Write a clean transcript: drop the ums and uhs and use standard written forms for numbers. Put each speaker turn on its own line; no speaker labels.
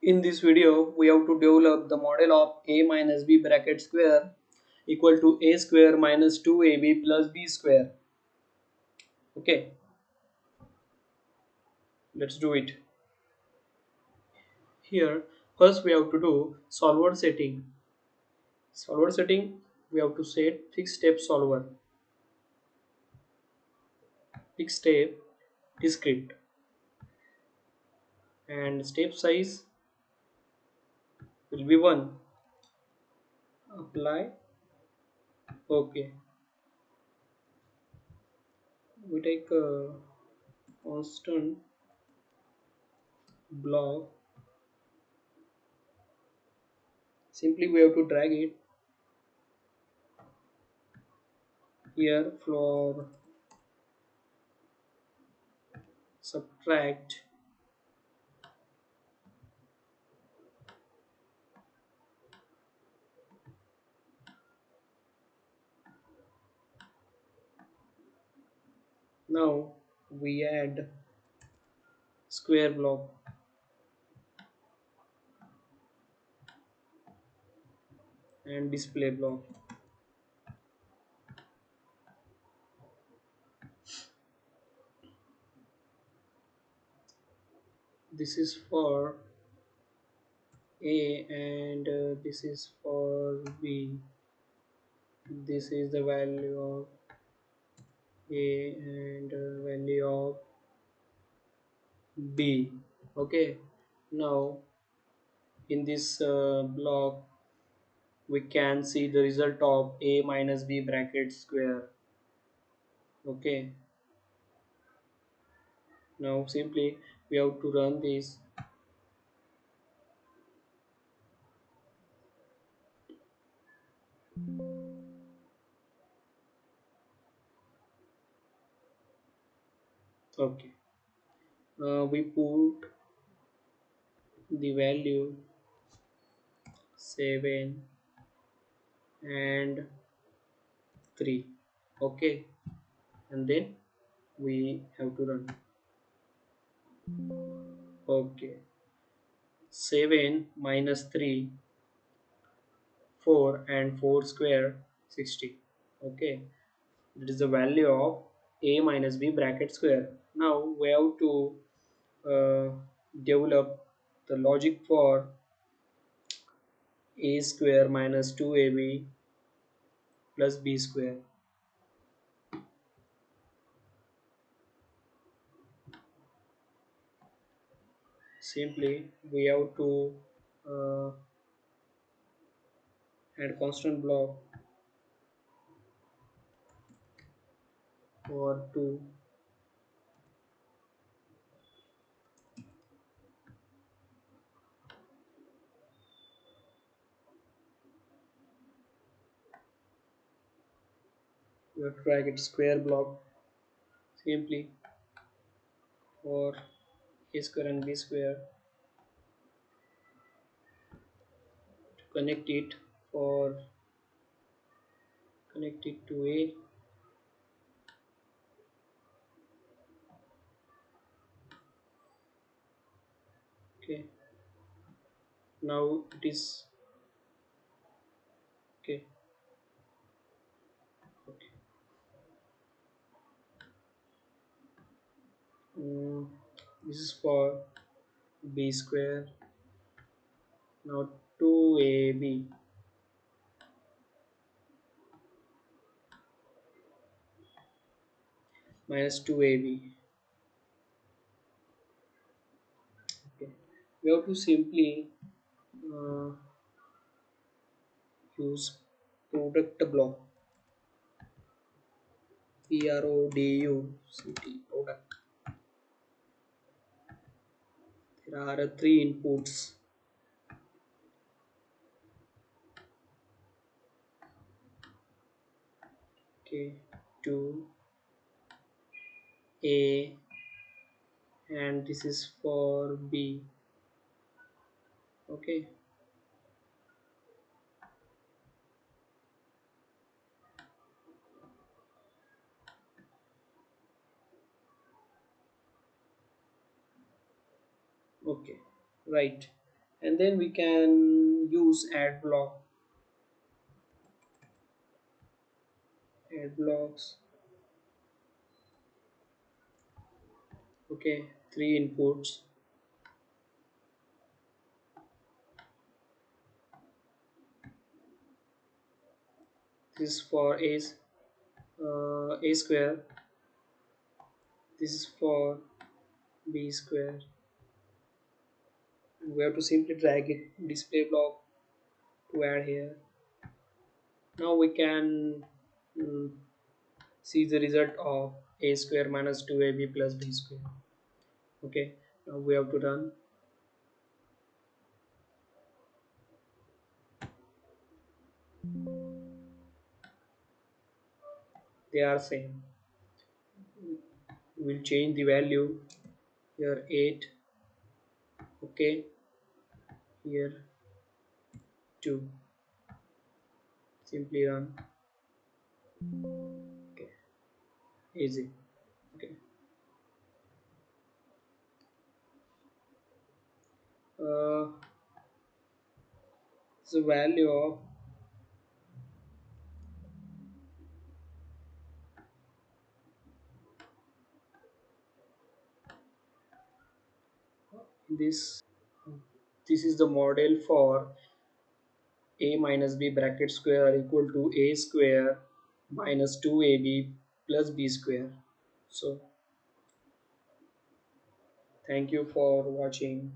In this video, we have to develop the model of a minus b bracket square equal to a square minus 2ab plus b square. Okay, let's do it. Here, first we have to do solver setting. Solver setting, we have to set fixed step solver, fixed step discrete, and step size will be 1. Apply. Okay, we take a constant block. Simply we have to drag it here for subtract. Now we add square block and display block. This is for A and this is for B. This is the value of A and value of B. Okay. Now in this block we can see the result of A minus B bracket square. Okay. Now simply we have to run this. Okay. We put the value 7 and 3. Okay, and then we have to run. Okay, 7 minus 3, 4 and 4 square 60. Okay, that is the value of a minus b bracket square. Now we have to uh, develop the logic for a square minus 2ab plus b square. Simply we have to uh, add constant block for 2. We have to drag it square block simply for a square and b square to connect it to a. Okay, now it is okay. Okay, mm, this is for b square. Now 2ab minus 2ab. Okay, we have to simply uh, use product block, product. There are three inputs. Okay, 2 a and this is for b. Okay, okay, right. and then we can use add blocks. Okay, three inputs. This is for a square. This is for b square. And we have to simply drag it display block to add here. Now we can mm, see the result of a square minus 2ab plus b square. Okay, now we have to run. They are same. We'll change the value here 8. Okay, here 2. Simply run. Okay, easy. Okay, uh, the value of this. This is the model for a minus b bracket square are equal to a square minus 2ab plus b square. So thank you for watching.